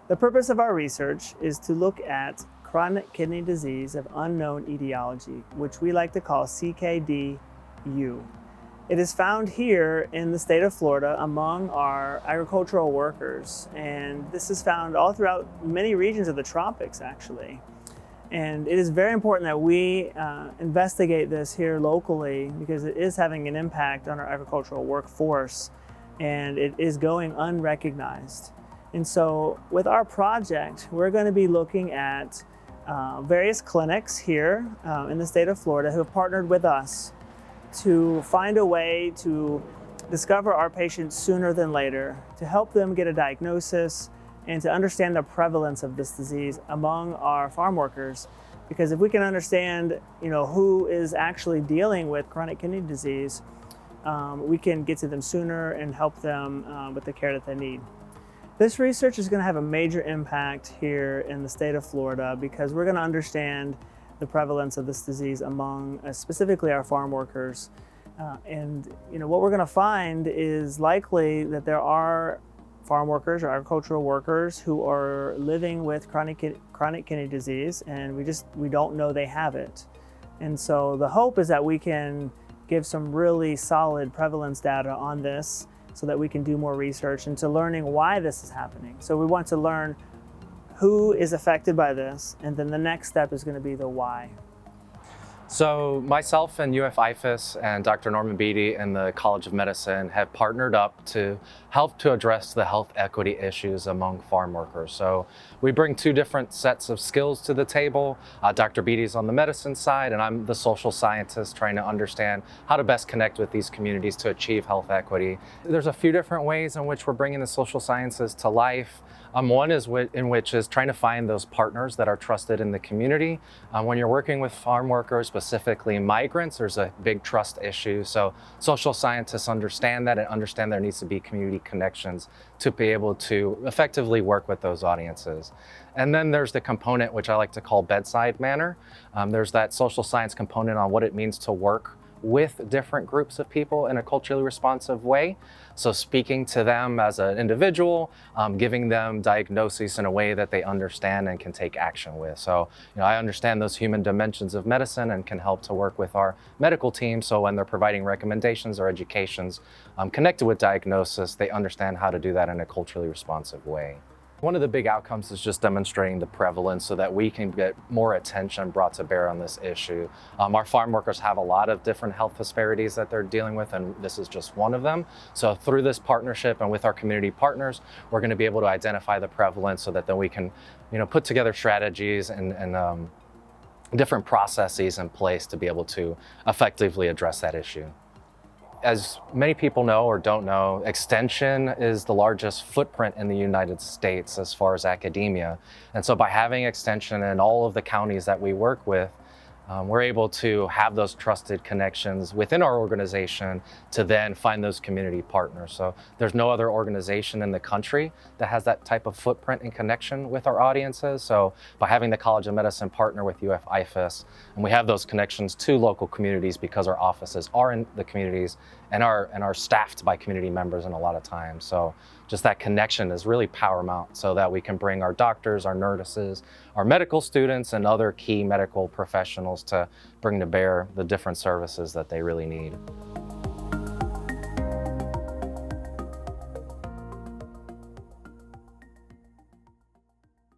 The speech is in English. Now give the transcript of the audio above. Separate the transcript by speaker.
Speaker 1: The purpose of our research is to look at chronic kidney disease of unknown etiology, which we like to call CKD-U. It is found here in the state of Florida among our agricultural workers, and this is found all throughout many regions of the tropics, actually. And it is very important that we investigate this here locally because it is having an impact on our agricultural workforce, and it is going unrecognized. And so with our project, we're going to be looking at various clinics here in the state of Florida who have partnered with us to find a way to discover our patients sooner than later, to help them get a diagnosis and to understand the prevalence of this disease among our farm workers. Because if we can understand, who is actually dealing with chronic kidney disease, we can get to them sooner and help them with the care that they need. This research is going to have a major impact here in the state of Florida because we're going to understand the prevalence of this disease among specifically our farm workers. And what we're going to find is likely that there are farm workers or agricultural workers who are living with chronic kidney disease, and we don't know they have it. And so the hope is that we can give some really solid prevalence data on this so that we can do more research into learning why this is happening. So we want to learn who is affected by this, and then the next step is going to be the why.
Speaker 2: So myself and UF-IFAS and Dr. Norman Beatty and the College of Medicine have partnered up to help to address the health equity issues among farm workers. So we bring two different sets of skills to the table. Dr. Beatty's on the medicine side, and I'm the social scientist trying to understand how to best connect with these communities to achieve health equity. There's a few different ways in which we're bringing the social sciences to life. One is in which is trying to find those partners that are trusted in the community. When you're working with farm workers, specifically migrants, there's a big trust issue. So social scientists understand that and understand there needs to be community connections to be able to effectively work with those audiences. And then there's the component which I like to call bedside manner. There's that social science component on what it means to work with different groups of people in a culturally responsive way. So speaking to them as an individual, giving them diagnoses in a way that they understand and can take action with. So I understand those human dimensions of medicine and can help to work with our medical team. So when they're providing recommendations or educations connected with diagnosis, they understand how to do that in a culturally responsive way. One of the big outcomes is just demonstrating the prevalence so that we can get more attention brought to bear on this issue. Our farm workers have a lot of different health disparities that they're dealing with, and this is just one of them. So through this partnership and with our community partners, we're going to be able to identify the prevalence so that then we can put together strategies and different processes in place to be able to effectively address that issue. As many people know or don't know, extension is the largest footprint in the United States as far as academia. And so by having extension in all of the counties that we work with, we're able to have those trusted connections within our organization to then find those community partners. So there's no other organization in the country that has that type of footprint and connection with our audiences. So by having the College of Medicine partner with UF-IFAS, and we have those connections to local communities because our offices are in the communities and are staffed by community members in a lot of times. So just that connection is really paramount so that we can bring our doctors, our nurses, our medical students, and other key medical professionals to bring to bear the different services that they really need.